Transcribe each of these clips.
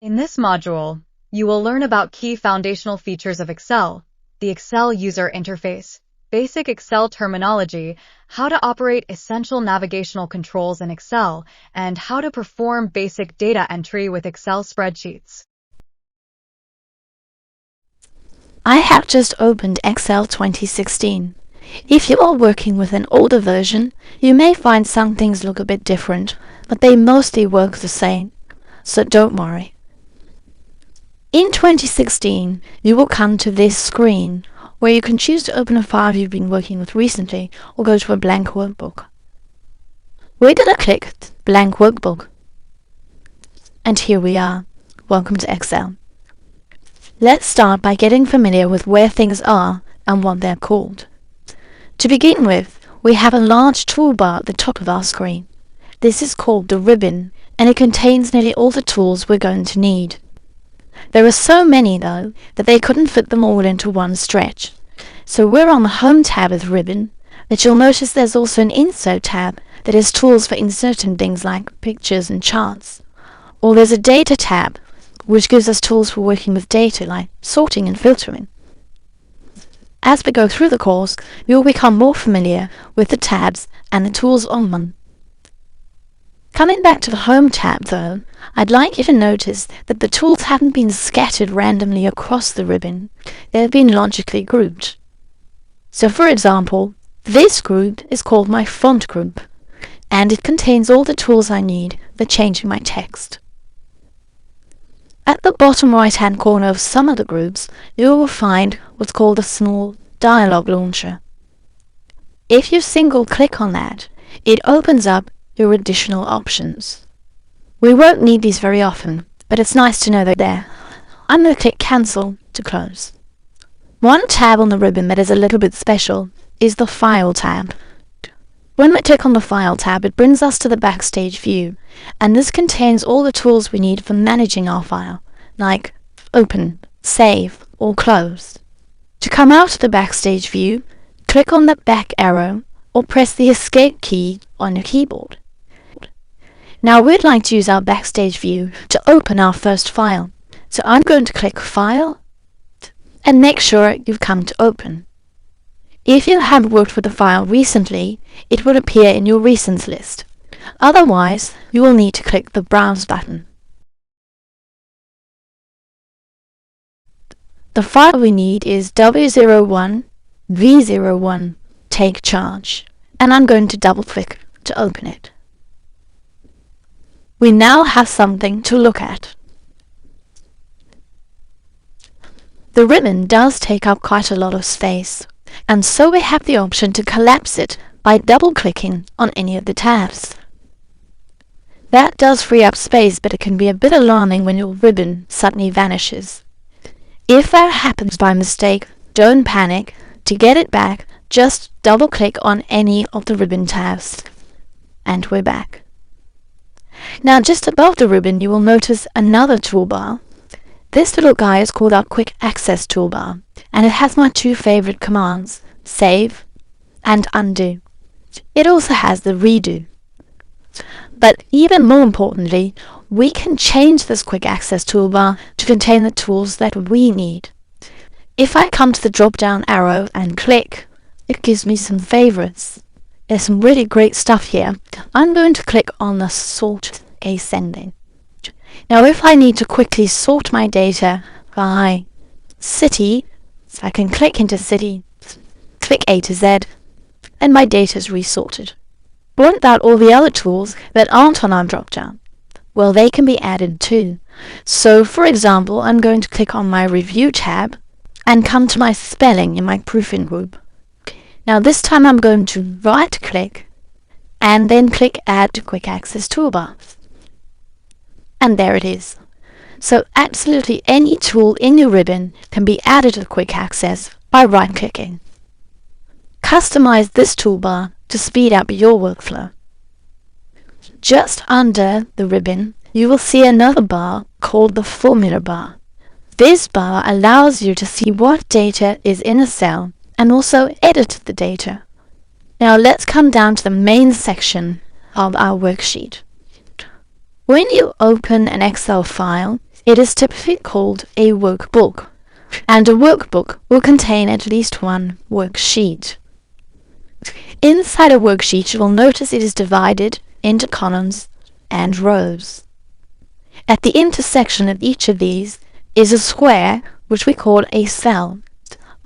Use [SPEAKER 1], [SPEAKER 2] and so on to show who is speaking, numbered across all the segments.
[SPEAKER 1] In this module, you will learn about key foundational features of Excel, the Excel user interface, basic Excel terminology, how to operate essential navigational controls in Excel, and how to perform basic data entry with Excel spreadsheets.
[SPEAKER 2] I have just opened Excel 2016. If you are working with an older version, you may find some things look a bit different, but they mostly work the same, so don't worry. In 2016, you will come to this screen, where you can choose to open a file you've been working with recently or go to a blank workbook. We're going to click Blank Workbook. And here we are. Welcome to Excel. Let's start by getting familiar with where things are and what they're called. To begin with, we have a large toolbar at the top of our screen. This is called the ribbon, and it contains nearly all the tools we're going to need. There are so many, though, that they couldn't fit them all into one stretch. So we're on the Home tab of the ribbon, but you'll notice there's also an Insert tab that has tools for inserting things like pictures and charts. Or there's a Data tab, which gives us tools for working with data like sorting and filtering. As we go through the course, we will become more familiar with the tabs and the tools on them. Coming back to the Home tab, though, I'd like you to notice that the tools haven't been scattered randomly across the ribbon. They have been logically grouped. So, for example, this group is called my Font group, and it contains all the tools I need for changing my text. At the bottom right-hand corner of some of the groups, you will find what's called a small dialog launcher. If you single-click on that, it opens up your additional options. We won't need these very often, but it's nice to know they're there. I'm going to click Cancel to close. One tab on the ribbon that is a little bit special is the File tab. When we click on the File tab, it brings us to the Backstage view, and this contains all the tools we need for managing our file, like Open, Save, or Close. To come out of the Backstage view, click on the back arrow or press the Escape key on your keyboard. Now we'd like to use our Backstage view to open our first file, so I'm going to click File and make sure you've come to Open. If you have worked with the file recently, it will appear in your Recents list. Otherwise, you will need to click the Browse button. The file we need is W01 V01 Take Charge, and I'm going to double-click to open it. We now have something to look at. The ribbon does take up quite a lot of space, and so we have the option to collapse it by double-clicking on any of the tabs. That does free up space, but it can be a bit alarming when your ribbon suddenly vanishes. If that happens by mistake, don't panic. To get it back, just double-click on any of the ribbon tabs. And we're back. Now, just above the ribbon, you will notice another toolbar. This little guy is called our Quick Access toolbar, and it has my two favorite commands, Save and Undo. It also has the Redo. But even more importantly, we can change this Quick Access toolbar to contain the tools that we need. If I come to the drop-down arrow and click, it gives me some favorites. There's some really great stuff here. I'm going to click on the Sort Ascending. Now if I need to quickly sort my data by city, so I can click into city, click A to Z, and my data is resorted. What about all the other tools that aren't on our drop-down? Well, they can be added too. So, for example, I'm going to click on my Review tab and come to my Spelling in my Proofing group. Now this time I'm going to right-click and then click Add to Quick Access Toolbar. And there it is. So absolutely any tool in your ribbon can be added to Quick Access by right-clicking. Customize this toolbar to speed up your workflow. Just under the ribbon, you will see another bar called the Formula bar. This bar allows you to see what data is in a cell and also edit the data. Now let's come down to the main section of our worksheet. When you open an Excel file, It is typically called a workbook, and a workbook will contain at least one worksheet. Inside a worksheet, you will notice it is divided into columns and rows. At the intersection of each of these is a square, which we call a cell.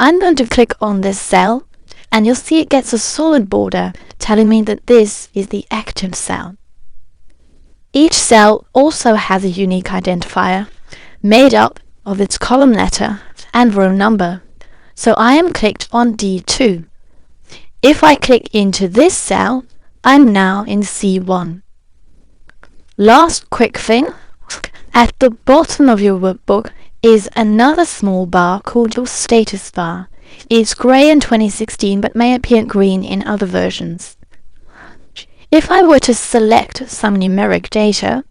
[SPEAKER 2] I'm going to click on this cell, and you'll see it gets a solid border telling me that this is the active cell. Each cell also has a unique identifier made up of its column letter and row number. So I am clicked on D2. If I click into this cell, I'm now in C1. Last quick thing, at the bottom of your workbook is another small bar called your status bar. It's grey in 2016 but may appear green in other versions. If I were to select some numeric data,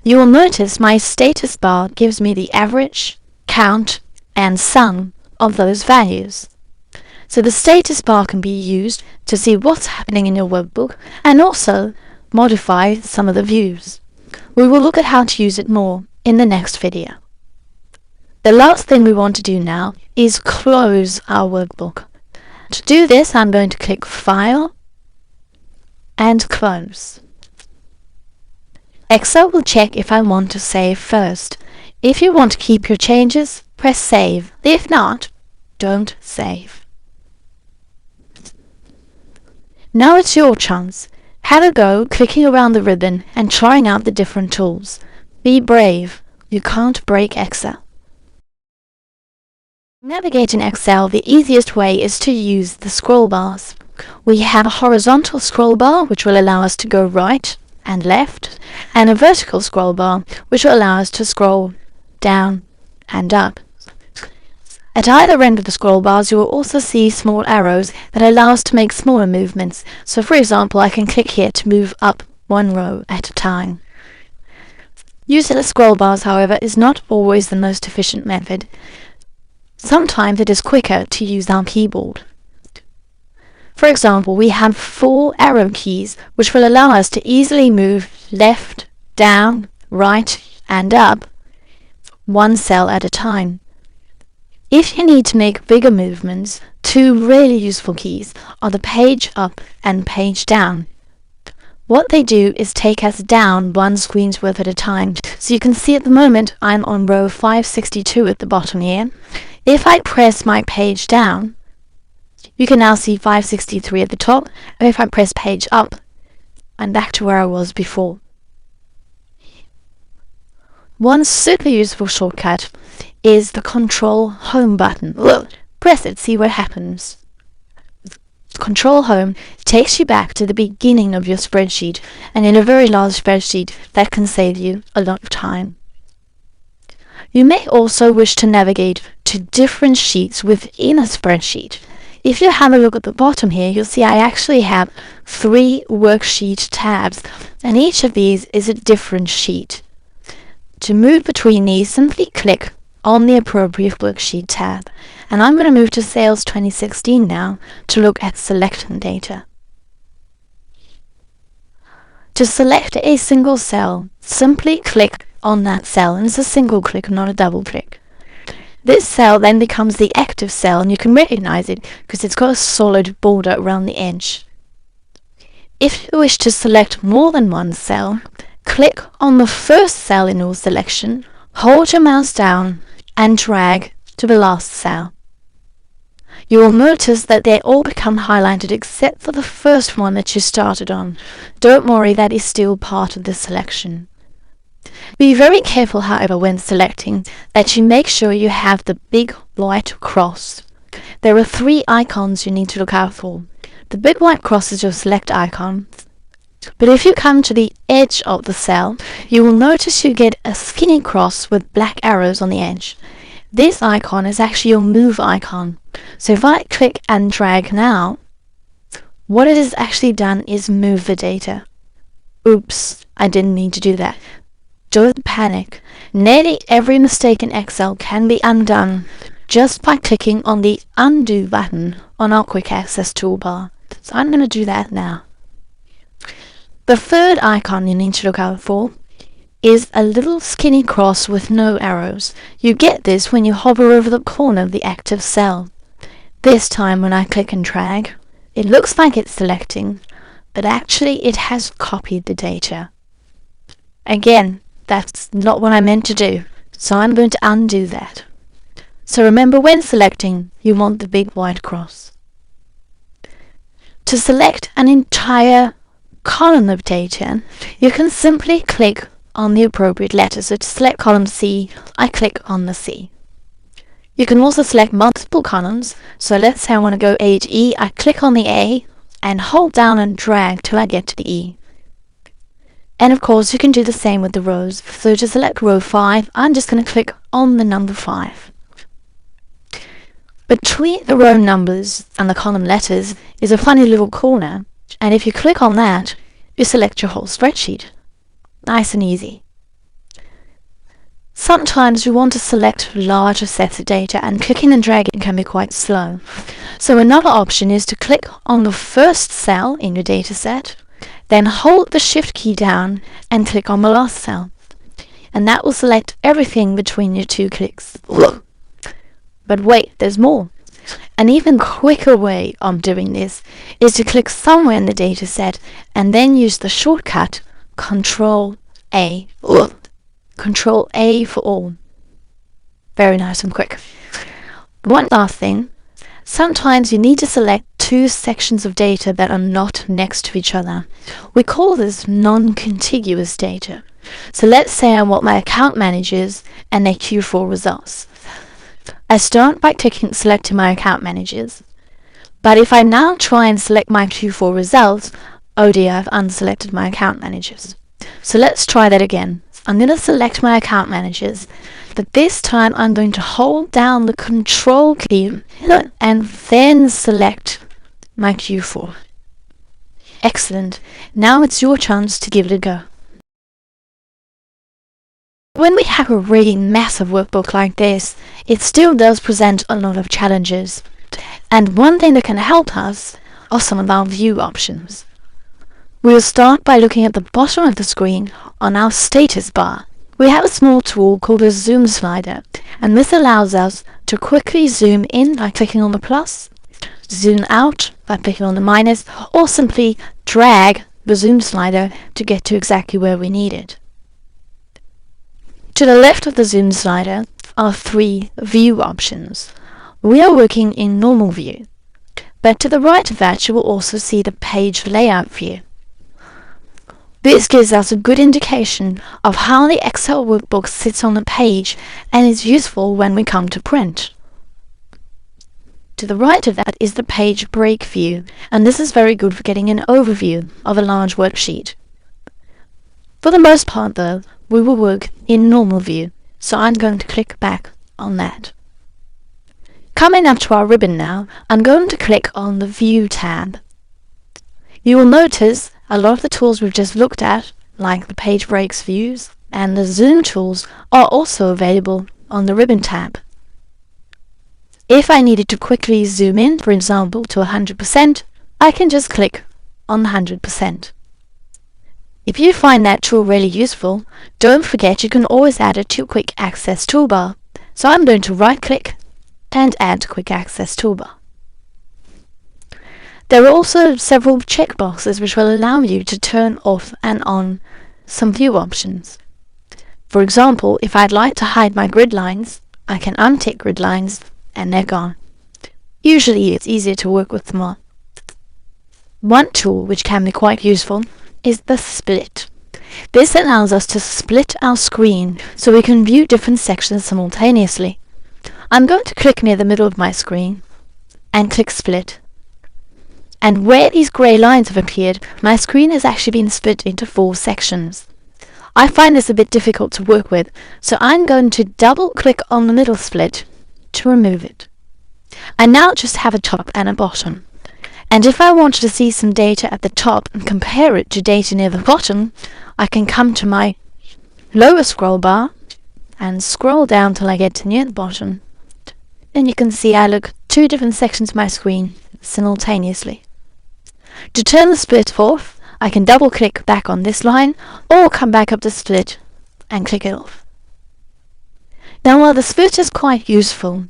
[SPEAKER 2] you will notice my status bar gives me the average, count, and sum of those values. So the status bar can be used to see what's happening in your workbook and also modify some of the views. We will look at how to use it more in the next video. The last thing we want to do now is close our workbook. To do this, I'm going to click File and Close. Excel will check if I want to save first. If you want to keep your changes, press Save. If not, don't save. Now it's your chance. Have a go clicking around the ribbon and trying out the different tools. Be brave. You can't break Excel. To navigate in Excel, the easiest way is to use the scroll bars. We have a horizontal scroll bar which will allow us to go right and left, and a vertical scroll bar which will allow us to scroll down and up. At either end of the scroll bars you will also see small arrows that allow us to make smaller movements. So for example, I can click here to move up one row at a time. Using the scroll bars, however, is not always the most efficient method. Sometimes it is quicker to use our keyboard. For example, we have 4 arrow keys which will allow us to easily move left, down, right and up one cell at a time. If you need to make bigger movements, 2 really useful keys are the page up and page down. What they do is take us down one screen's worth at a time. So you can see at the moment I'm on row 562 at the bottom here. If I press my page down, you can now see 563 at the top, and if I press page up, I'm back to where I was before. One super useful shortcut is the Control Home button. Press it, see what happens. Control Home takes you back to the beginning of your spreadsheet, and in a very large spreadsheet that can save you a lot of time. You may also wish to navigate to different sheets within a spreadsheet. If you have a look at the bottom here, you'll see I actually have 3 worksheet tabs, and each of these is a different sheet. To move between these, simply click on the appropriate worksheet tab, and I'm going to move to Sales 2016 now to look at selecting data. To select a single cell, simply click on that cell, and it's a single click, not a double click. This cell then becomes the active cell, and you can recognize it because it's got a solid border around the edge. If you wish to select more than one cell, click on the first cell in your selection, hold your mouse down and drag to the last cell. You will notice that they all become highlighted except for the first one that you started on. Don't worry, that is still part of the selection. Be very careful, however, when selecting, that you make sure you have the big white cross. There are 3 icons you need to look out for. The big white cross is your select icon, but if you come to the edge of the cell, you will notice you get a skinny cross with black arrows on the edge. This icon is actually your move icon. So if I click and drag now, what it has actually done is move the data. Oops, I didn't mean to do that. Don't panic. Nearly every mistake in Excel can be undone just by clicking on the Undo button on our Quick Access toolbar. So I'm going to do that now. The third icon you need to look out for is a little skinny cross with no arrows. You get this when you hover over the corner of the active cell. This time when I click and drag, it looks like it's selecting, but actually it has copied the data. Again, that's not what I meant to do, so I'm going to undo that. So remember, when selecting, you want the big white cross. To select an entire column of data, you can simply click on the appropriate letter. So to select column C, I click on the C. You can also select multiple columns. So let's say I want to go A to E. I click on the A and hold down and drag till I get to the E. And of course, you can do the same with the rows. So to select row 5, I'm just going to click on the number 5. Between the row numbers and the column letters is a funny little corner, and if you click on that, you select your whole spreadsheet. Nice and easy. Sometimes you want to select larger sets of data, and clicking and dragging can be quite slow. So another option is to click on the first cell in your dataset, then hold the Shift key down and click on the last cell. And that will select everything between your 2 clicks. But wait, there's more. An even quicker way of doing this is to click somewhere in the dataset and then use the shortcut Control A. Control A for all. Very nice and quick. One last thing. Sometimes you need to select 2 sections of data that are not next to each other. We call this non-contiguous data. So let's say I want my account managers and their Q4 results. I start by selecting my account managers, but if I now try and select my Q4 results, oh dear, I've unselected my account managers. So let's try that again. I'm going to select my account managers, but this time I'm going to hold down the Control key and then select my Q4. Excellent. Now it's your chance to give it a go. When we have a really massive workbook like this, it still does present a lot of challenges. And one thing that can help us are some of our view options. We'll start by looking at the bottom of the screen on our status bar. We have a small tool called a zoom slider, and this allows us to quickly zoom in by clicking on the plus, zoom out by clicking on the minus, or simply drag the zoom slider to get to exactly where we need it. To the left of the zoom slider are 3 view options. We are working in normal view, but to the right of that you will also see the page layout view. This gives us a good indication of how the Excel workbook sits on the page and is useful when we come to print. To the right of that is the page break view, and this is very good for getting an overview of a large worksheet. For the most part though, we will work in normal view, so I'm going to click back on that. Coming up to our ribbon now, I'm going to click on the View tab. You will notice a lot of the tools we've just looked at, like the page breaks views and the zoom tools, are also available on the ribbon tab. If I needed to quickly zoom in, for example, to 100%, I can just click on 100%. If you find that tool really useful, don't forget you can always add it to your Quick Access toolbar. So I'm going to right-click and add Quick Access toolbar. There are also several checkboxes which will allow you to turn off and on some view options. For example, if I'd like to hide my grid lines, I can untick grid lines and they're gone. Usually it's easier to work with them on. One tool which can be quite useful is the split. This allows us to split our screen so we can view different sections simultaneously. I'm going to click near the middle of my screen and click split. And where these grey lines have appeared, my screen has actually been split into 4 sections. I find this a bit difficult to work with, so I'm going to double click on the middle split to remove it. I now just have a top and a bottom. And if I wanted to see some data at the top and compare it to data near the bottom, I can come to my lower scroll bar and scroll down till I get to near the bottom. Then you can see I look 2 different sections of my screen simultaneously. To turn the split off, I can double click back on this line or come back up the split and click it off. Now while the switch is quite useful,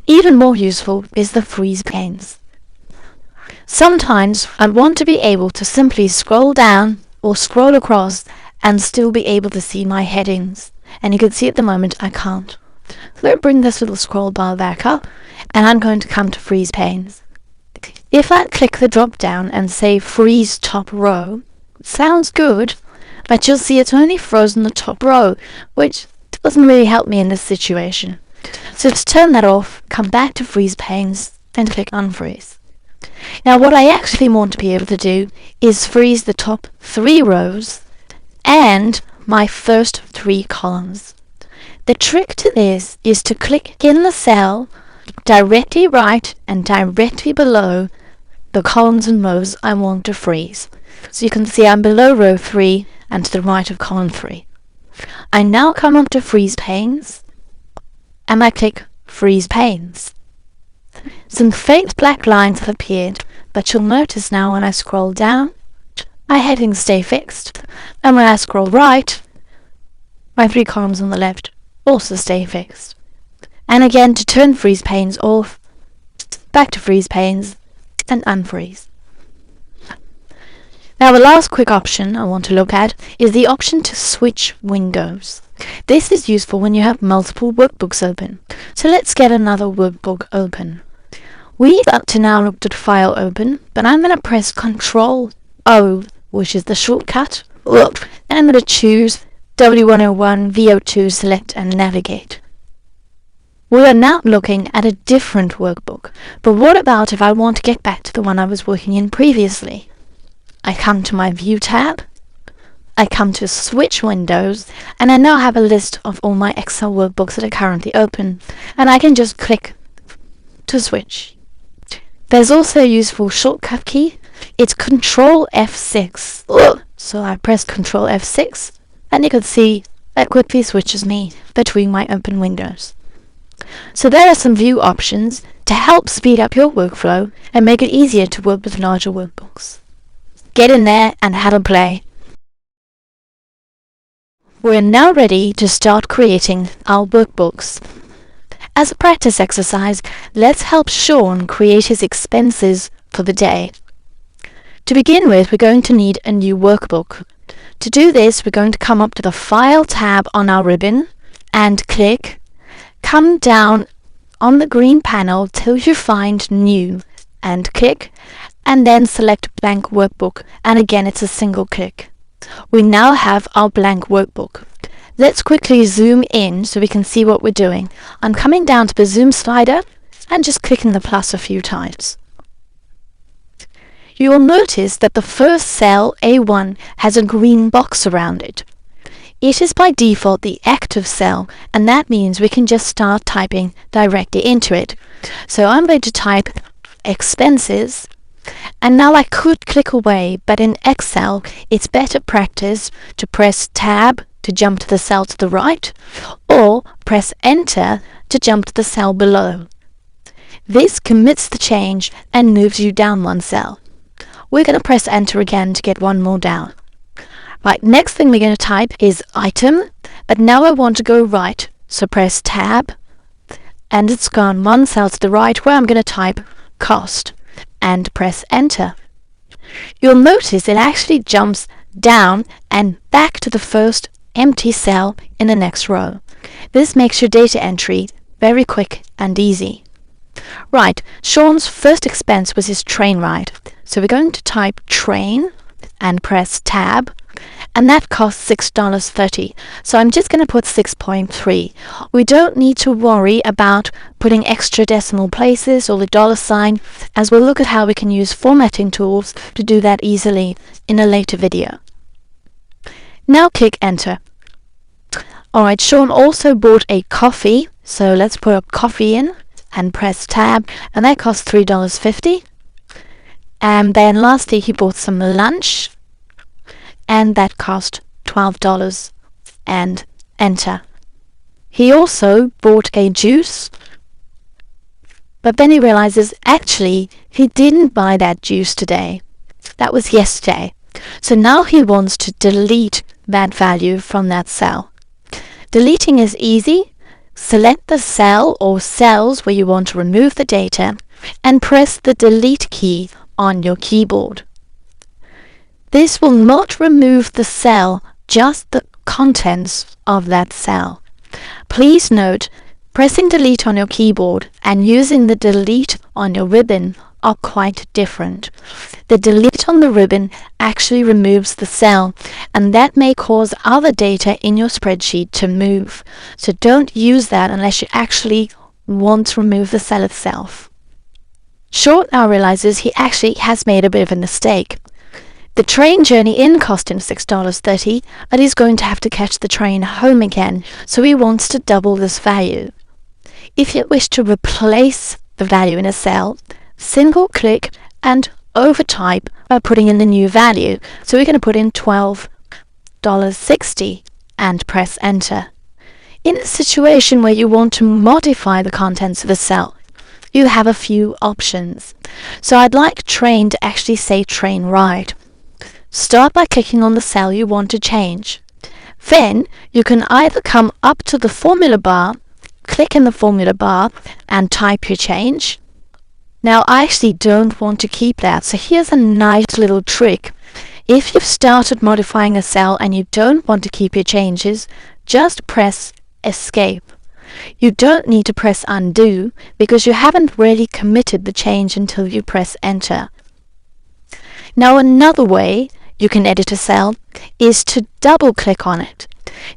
[SPEAKER 2] even more useful is the freeze panes. Sometimes I want to be able to simply scroll down or scroll across and still be able to see my headings. And you can see at the moment I can't. Let's bring this little scroll bar back up, and I'm going to come to freeze panes. If I click the drop down and say freeze top row, it sounds good, but you'll see it's only frozen the top row, which doesn't really help me in this situation. So to turn that off, come back to freeze panes and click unfreeze. Now what I actually want to be able to do is freeze the top 3 rows and my first 3 columns. The trick to this is to click in the cell directly right and directly below the columns and rows I want to freeze. So you can see I'm below row 3 and to the right of column 3. I now come up to freeze panes and I click freeze panes. Some faint black lines have appeared, but you'll notice now when I scroll down, my headings stay fixed, and when I scroll right, my 3 columns on the left also stay fixed. And again, to turn freeze panes off, back to freeze panes and unfreeze. Now the last quick option I want to look at is the option to switch windows. This is useful when you have multiple workbooks open. So let's get another workbook open. We've up to now looked at File Open, but I'm going to press Ctrl O, which is the shortcut, and I'm going to choose W101 VO2 Select and Navigate. We are now looking at a different workbook, but what about if I want to get back to the one I was working in previously? I come to my View tab, I come to Switch Windows, and I now have a list of all my Excel workbooks that are currently open, and I can just click to switch. There's also a useful shortcut key. It's Ctrl F6. So I press Ctrl F6, and you can see that quickly switches me between my open windows. So there are some view options to help speed up your workflow and make it easier to work with larger workbooks. Get in there and have a play. We're now ready to start creating our workbooks. As a practice exercise, let's help Sean create his expenses for the day. To begin with, we're going to need a new workbook. To do this, we're going to come up to the File tab on our ribbon and click. Come down on the green panel till you find New and click, and then select Blank Workbook, and again it's a single click. We now have our blank workbook. Let's quickly zoom in so we can see what we're doing. I'm coming down to the zoom slider and just clicking the plus a few times. You will notice that the first cell, A1, has a green box around it. It is by default the active cell, and that means we can just start typing directly into it. So I'm going to type expenses, and now I could click away, but in Excel it's better practice to press Tab to jump to the cell to the right, or press Enter to jump to the cell below. This commits the change and moves you down one cell. We're going to press Enter again to get one more down. Right, next thing we're going to type is item, but now I want to go right, so press Tab, and it's gone one cell to the right where I'm going to type cost, and press Enter. You'll notice it actually jumps down and back to the first empty cell in the next row. This makes your data entry very quick and easy. Right, Sean's first expense was his train ride, so we're going to type train and press Tab, and that costs $6.30, so I'm just going to put 6.3. We don't need to worry about putting extra decimal places or the dollar sign, as we'll look at how we can use formatting tools to do that easily in a later video. Now click Enter. Alright, Sean also bought a coffee, so let's put a coffee in and press Tab, and that costs $3.50. And then lastly he bought some lunch, and that cost $12, and Enter. He also bought a juice, but then he realizes actually he didn't buy that juice today. That was yesterday. So now he wants to delete that value from that cell. Deleting is easy. Select the cell or cells where you want to remove the data and press the delete key on your keyboard. This will not remove the cell, just the contents of that cell. Please note, pressing delete on your keyboard and using the delete on your ribbon are quite different. The delete on the ribbon actually removes the cell, and that may cause other data in your spreadsheet to move. So don't use that unless you actually want to remove the cell itself. Short now realizes he actually has made a bit of a mistake. The train journey in cost him $6.30, but he's going to have to catch the train home again, so he wants to double this value. If you wish to replace the value in a cell, single click and overtype by putting in the new value. So we're going to put in $12.60 and press enter. In a situation where you want to modify the contents of a cell, you have a few options. So I'd like train to actually say train ride. Start by clicking on the cell you want to change. Then you can either come up to the formula bar, click in the formula bar and type your change. Now I actually don't want to keep that, so here's a nice little trick. If you've started modifying a cell and you don't want to keep your changes, just press escape. You don't need to press undo because you haven't really committed the change until you press enter. Now another way you can edit a cell is to double click on it.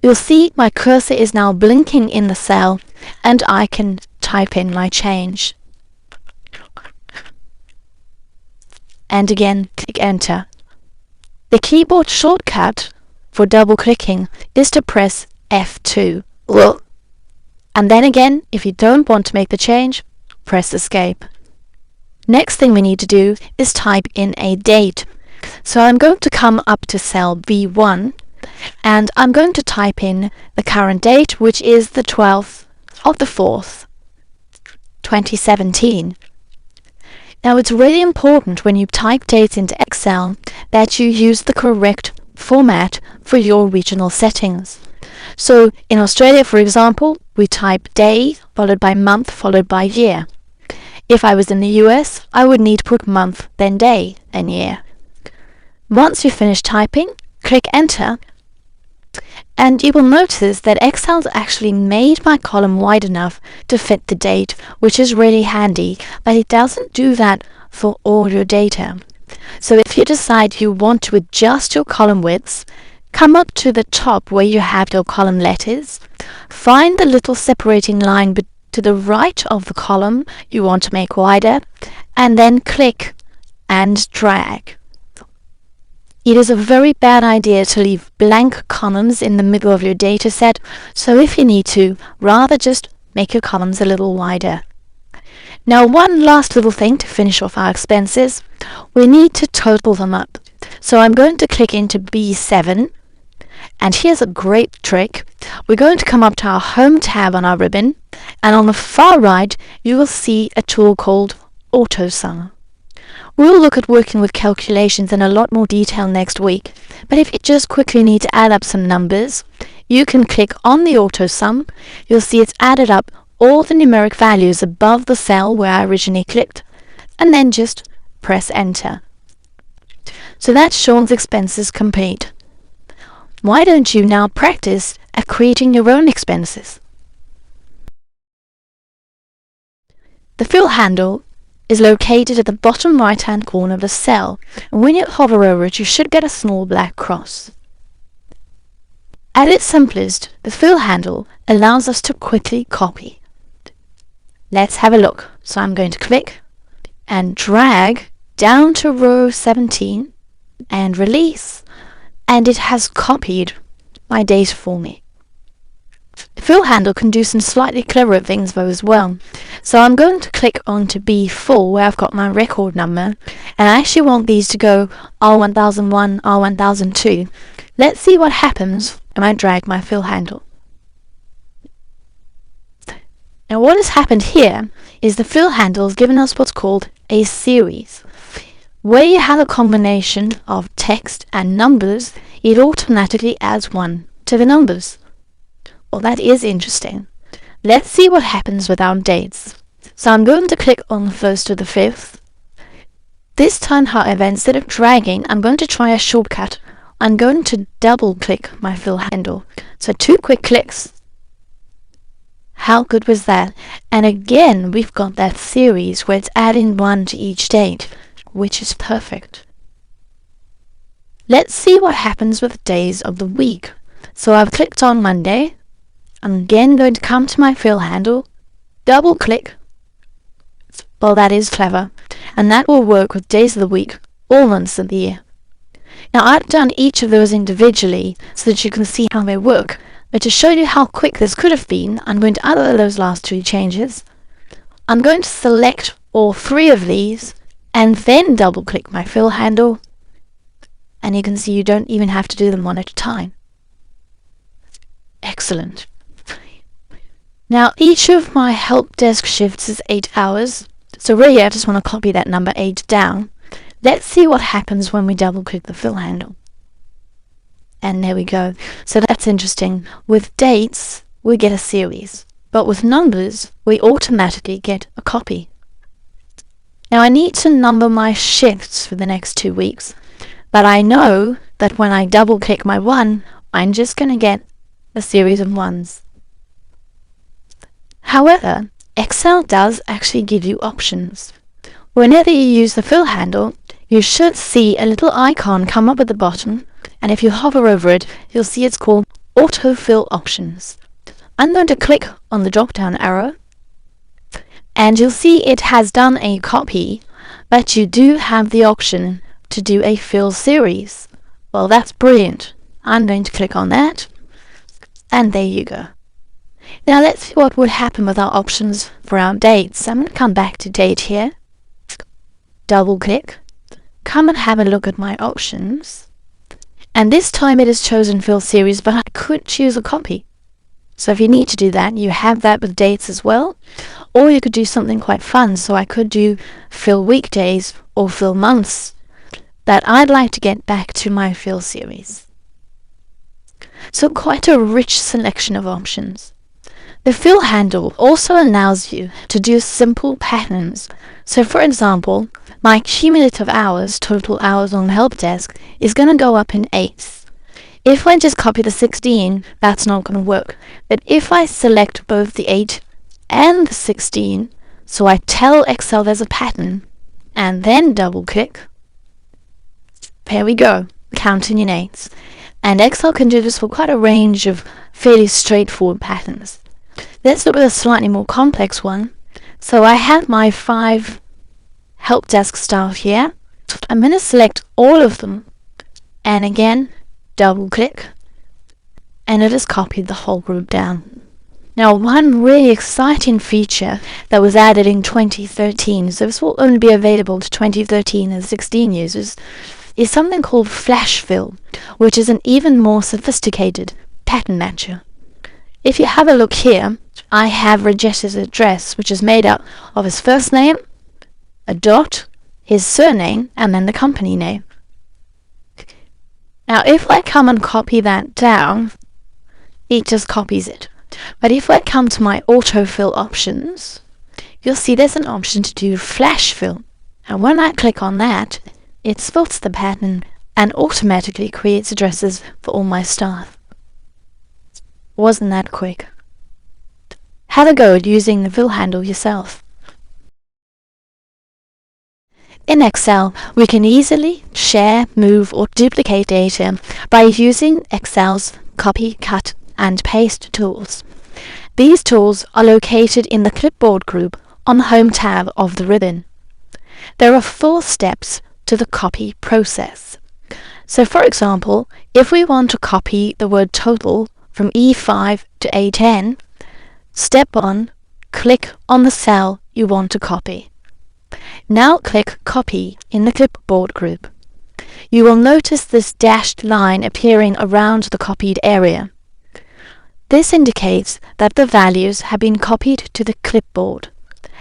[SPEAKER 2] You'll see my cursor is now blinking in the cell and I can type in my change. And again click enter. The keyboard shortcut for double clicking is to press F2. And then again, if you don't want to make the change, press escape. Next thing we need to do is type in a date. So I'm going to come up to cell B1 and I'm going to type in the current date, which is the 12th of the 4th, 2017. Now it's really important when you type dates into Excel that you use the correct format for your regional settings. So in Australia, for example, we type day followed by month followed by year. If I was in the US, I would need to put month, then day, then year. Once you finish typing, click enter, and you will notice that Excel's actually made my column wide enough to fit the date, which is really handy, but it doesn't do that for all your data. So if you decide you want to adjust your column widths, come up to the top where you have your column letters, find the little separating line to the right of the column you want to make wider, and then click and drag. It is a very bad idea to leave blank columns in the middle of your data set, so if you need to, rather just make your columns a little wider. Now one last little thing to finish off our expenses, we need to total them up. So I'm going to click into B7, and here's a great trick. We're going to come up to our Home tab on our ribbon, and on the far right you will see a tool called AutoSum. We'll look at working with calculations in a lot more detail next week, but if you just quickly need to add up some numbers, you can click on the AutoSum. You'll see it's added up all the numeric values above the cell where I originally clicked, and then just press enter. So that's Sean's expenses complete. Why don't you now practice at creating your own expenses? The fill handle is located at the bottom right-hand corner of the cell, and when you hover over it, you should get a small black cross. At its simplest, the fill handle allows us to quickly copy. Let's have a look. So I'm going to click and drag down to row 17 and release, and it has copied my data for me. The fill handle can do some slightly cleverer things though as well. So I'm going to click onto B4 where I've got my record number, and I actually want these to go R1001, R1002. Let's see what happens when I drag my fill handle. Now what has happened here is the fill handle has given us what's called a series. Where you have a combination of text and numbers, it automatically adds 1 to the numbers. Well, that is interesting. Let's see what happens with our dates. So I'm going to click on the 1st to the 5th. This time, however, instead of dragging, I'm going to try a shortcut. I'm going to double click my fill handle. So 2 quick clicks. How good was that? And again, we've got that series where it's adding 1 to each date, which is perfect. Let's see what happens with days of the week. So I've clicked on Monday. I'm again going to come to my fill handle, double click. Well, that is clever. And that will work with days of the week, all months of the year. Now, I've done each of those individually so that you can see how they work. But to show you how quick this could have been, I'm going to undo those last 2 changes. I'm going to select all 3 of these and then double click my fill handle. And you can see you don't even have to do them one at a time. Excellent. Now, each of my help desk shifts is 8 hours. So really, I just want to copy that number 8 down. Let's see what happens when we double click the fill handle. And there we go. So that's interesting. With dates, we get a series. But with numbers, we automatically get a copy. Now I need to number my shifts for the next 2 weeks. But I know that when I double click my 1, I'm just going to get a series of 1s. However, Excel does actually give you options. Whenever you use the fill handle, you should see a little icon come up at the bottom, and if you hover over it, you'll see it's called Autofill Options. I'm going to click on the drop-down arrow, and you'll see it has done a copy, but you do have the option to do a fill series. Well, that's brilliant. I'm going to click on that, and there you go. Now let's see what would happen with our options for our dates. I'm going to come back to date here, double click, come and have a look at my options, and this time it has chosen fill series, but I could choose a copy. So if you need to do that, you have that with dates as well, or you could do something quite fun. So I could do fill weekdays or fill months, but I'd like to get back to my fill series. So quite a rich selection of options. The fill handle also allows you to do simple patterns. So for example, my cumulative hours, total hours on the help desk, is going to go up in 8s. If I just copy the 16, that's not going to work. But if I select both the 8 and the 16, so I tell Excel there's a pattern, and then double click, there we go, counting in 8s. And Excel can do this for quite a range of fairly straightforward patterns. Let's look at a slightly more complex one. So I have my 5 help desk staff here. I'm going to select all of them, and again, double click, and it has copied the whole group down. Now, one really exciting feature that was added in 2013, so this will only be available to 2013 and 16 users, is something called Flash Fill, which is an even more sophisticated pattern matcher. If you have a look here, I have Rajes's address, which is made up of his first name, a dot, his surname, and then the company name. Now, if I come and copy that down, it just copies it. But if I come to my autofill options, you'll see there's an option to do flash fill. And when I click on that, it spots the pattern and automatically creates addresses for all my staff. Wasn't that quick? Have a go at using the fill handle yourself. In Excel, we can easily share, move, or duplicate data by using Excel's copy, cut, and paste tools. These tools are located in the Clipboard group on the Home tab of the ribbon. There are 4 steps to the copy process. So for example, if we want to copy the word total from E5 to A10, step 1, click on the cell you want to copy. Now click Copy in the Clipboard group. You will notice this dashed line appearing around the copied area. This indicates that the values have been copied to the clipboard.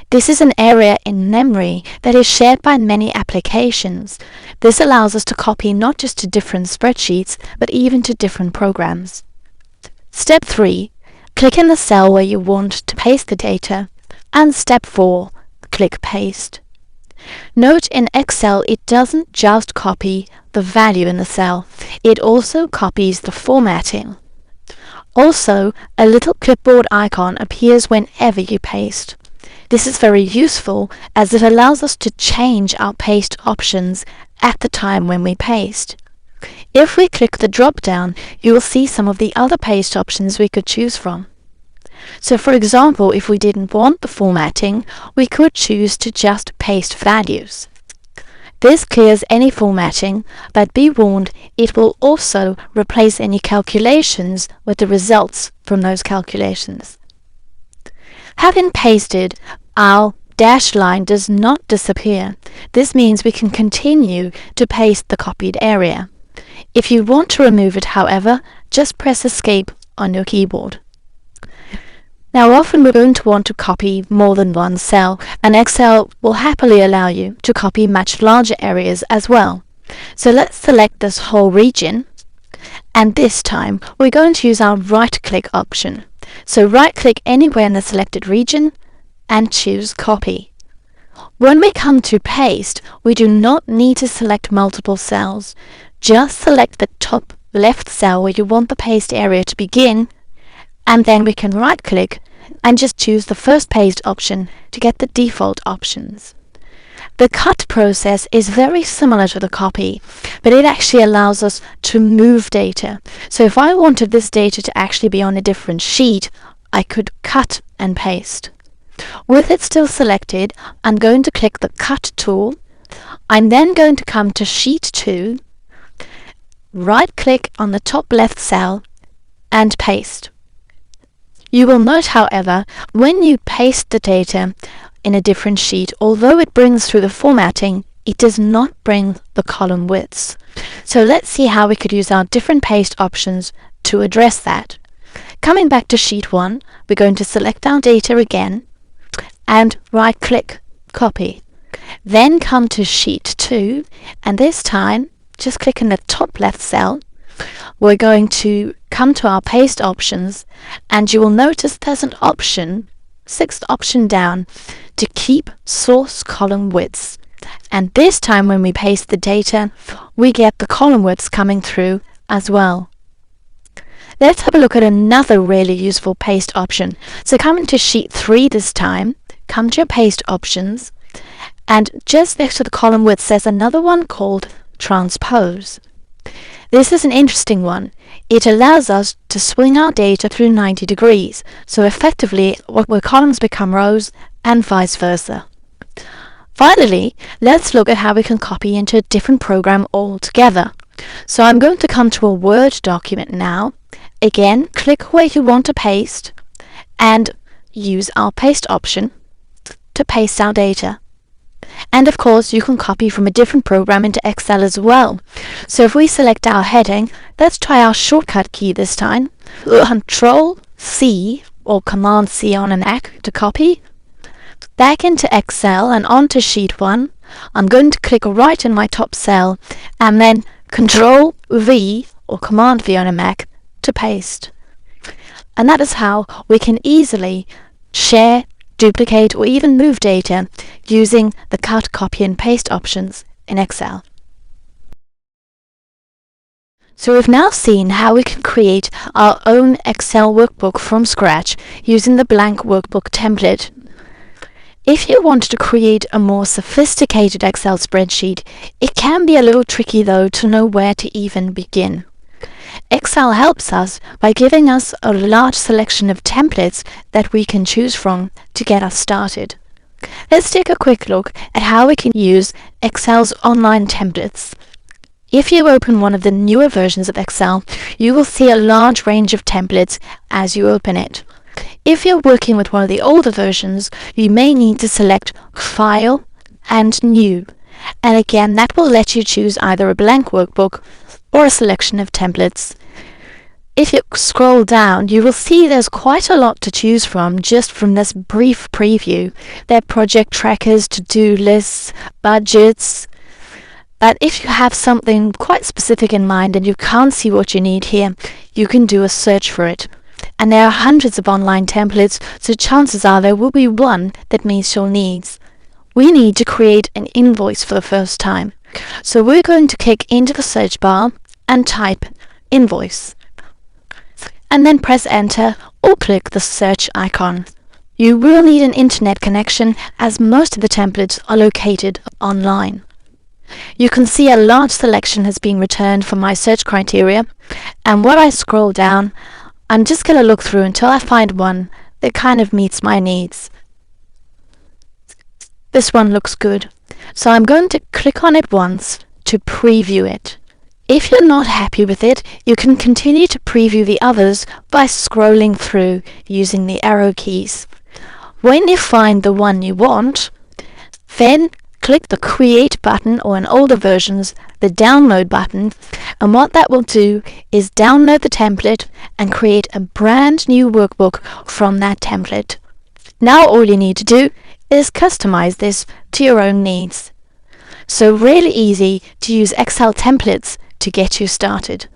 [SPEAKER 2] This is an area in memory that is shared by many applications. This allows us to copy not just to different spreadsheets, but even to different programs. Step 3. click in the cell where you want to paste the data, and step 4, click Paste. Note in Excel it doesn't just copy the value in the cell, it also copies the formatting. Also, a little clipboard icon appears whenever you paste. This is very useful as it allows us to change our paste options at the time when we paste. If we click the drop-down, you will see some of the other paste options we could choose from. So for example, if we didn't want the formatting, we could choose to just paste values. This clears any formatting, but be warned, it will also replace any calculations with the results from those calculations. Having pasted, our dashed line does not disappear. This means we can continue to paste the copied area. If you want to remove it, however, just press Escape on your keyboard. Now often we're going to want to copy more than one cell, and Excel will happily allow you to copy much larger areas as well. So let's select this whole region, and this time we're going to use our right-click option. So right-click anywhere in the selected region and choose Copy. When we come to Paste, we do not need to select multiple cells. Just select the top left cell where you want the paste area to begin, and then we can right-click and just choose the first paste option to get the default options. The cut process is very similar to the copy, but it actually allows us to move data. So if I wanted this data to actually be on a different sheet, I could cut and paste. With it still selected, I'm going to click the Cut tool. I'm then going to come to Sheet 2, right-click on the top left cell, and paste. You will note, however, when you paste the data in a different sheet, although it brings through the formatting, it does not bring the column widths. So let's see how we could use our different paste options to address that. Coming back to Sheet 1, we're going to select our data again and right-click, Copy. Then come to Sheet 2, and this time just click in the top left cell. We're going to come to our paste options, and you will notice there's an option, 6th option down, to keep source column widths. And this time when we paste the data, we get the column widths coming through as well. Let's have a look at another really useful paste option. So come into Sheet 3 this time, come to your paste options, and just next to the column width there's another one called Transpose. This is an interesting one. It allows us to swing our data through 90 degrees, so effectively where columns become rows and vice versa. Finally, let's look at how we can copy into a different program altogether. So I'm going to come to a Word document now. Again, click where you want to paste and use our paste option to paste our data. And of course, you can copy from a different program into Excel as well. So if we select our heading, let's try our shortcut key this time. Control C or Command C on a Mac to copy. Back into Excel and onto Sheet 1. I'm going to click right in my top cell and then Control V or Command V on a Mac to paste. And that is how we can easily share, duplicate, or even move data using the cut, copy and paste options in Excel. So we've now seen how we can create our own Excel workbook from scratch using the blank workbook template. If you want to create a more sophisticated Excel spreadsheet, it can be a little tricky though to know where to even begin. Excel helps us by giving us a large selection of templates that we can choose from to get us started. Let's take a quick look at how we can use Excel's online templates. If you open one of the newer versions of Excel, you will see a large range of templates as you open it. If you're working with one of the older versions, you may need to select File and New. And again, that will let you choose either a blank workbook or a selection of templates. If you scroll down, you will see there's quite a lot to choose from just from this brief preview. There are project trackers, to-do lists, budgets. But if you have something quite specific in mind and you can't see what you need here, you can do a search for it. and there are hundreds of online templates, so chances are there will be one that meets your needs. We need to create an invoice for the first time. So we're going to click into the search bar and type invoice, and then press enter or click the search icon. You will need an internet connection as most of the templates are located online. You can see a large selection has been returned from my search criteria, and when I scroll down, I'm just going to look through until I find one that kind of meets my needs. This one looks good, so I'm going to click on it once to preview it. If you're not happy with it, you can continue to preview the others by scrolling through using the arrow keys. When you find the one you want, then click the Create button, or in older versions, the Download button, and what that will do is download the template and create a brand new workbook from that template. Now all you need to do is customize this to your own needs. So really easy to use Excel templates to get you started.